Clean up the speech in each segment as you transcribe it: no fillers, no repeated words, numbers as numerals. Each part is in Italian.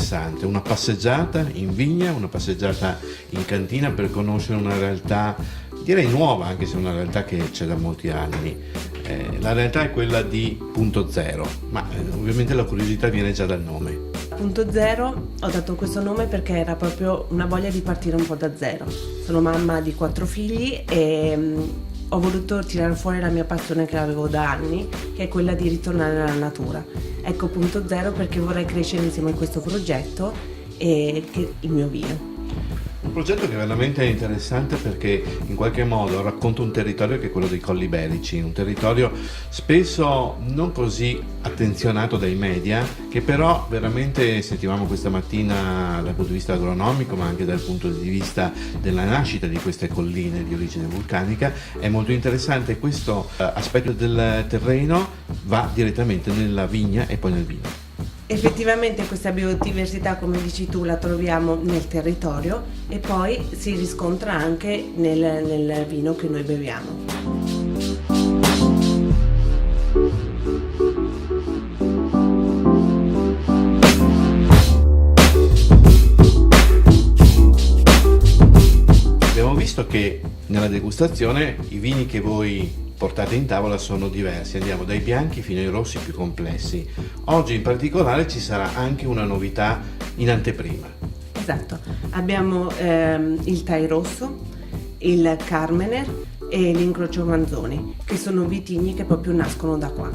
interessante, una passeggiata in vigna, una passeggiata in cantina per conoscere una realtà, direi nuova, anche se è una realtà che c'è da molti anni. La realtà è quella di Punto Zero, ma ovviamente la curiosità viene già dal nome. Punto Zero, ho dato questo nome perché era proprio una voglia di partire un po' da zero. Sono mamma di 4 figli e ho voluto tirare fuori la mia passione che avevo da anni, che è quella di ritornare alla natura. Ecco Punto Zero perché vorrei crescere insieme a questo progetto e il mio vino. Un progetto che veramente è interessante perché in qualche modo racconta un territorio che è quello dei Colli Iberici, un territorio spesso non così attenzionato dai media, che però veramente sentivamo questa mattina dal punto di vista agronomico ma anche dal punto di vista della nascita di queste colline di origine vulcanica è molto interessante. Questo aspetto del terreno va direttamente nella vigna e poi nel vino. Effettivamente questa biodiversità, come dici tu, la troviamo nel territorio e poi si riscontra anche nel vino che noi beviamo. Abbiamo visto che nella degustazione i vini che voi portate in tavola sono diversi, andiamo dai bianchi fino ai rossi più complessi. Oggi in particolare ci sarà anche una novità in anteprima. Esatto, abbiamo il Thai rosso, il Carmener e l'incrocio Manzoni, che sono vitigni che proprio nascono da qua.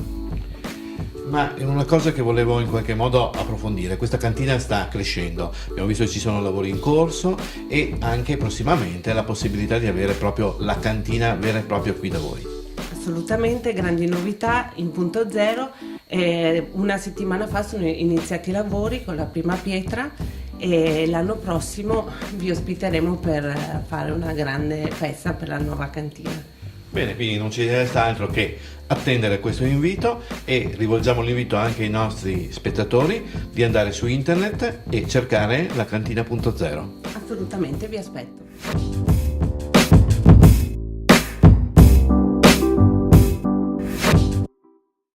Ma è una cosa che volevo in qualche modo approfondire, questa cantina sta crescendo, abbiamo visto che ci sono lavori in corso e anche prossimamente la possibilità di avere proprio la cantina vera e propria qui da voi. Assolutamente, grandi novità in Punto Zero. Una settimana fa sono iniziati i lavori con la prima pietra e l'anno prossimo vi ospiteremo per fare una grande festa per la nuova cantina. Bene, quindi non ci resta altro che attendere questo invito e rivolgiamo l'invito anche ai nostri spettatori di andare su internet e cercare la cantina Punto Zero. Assolutamente, vi aspetto.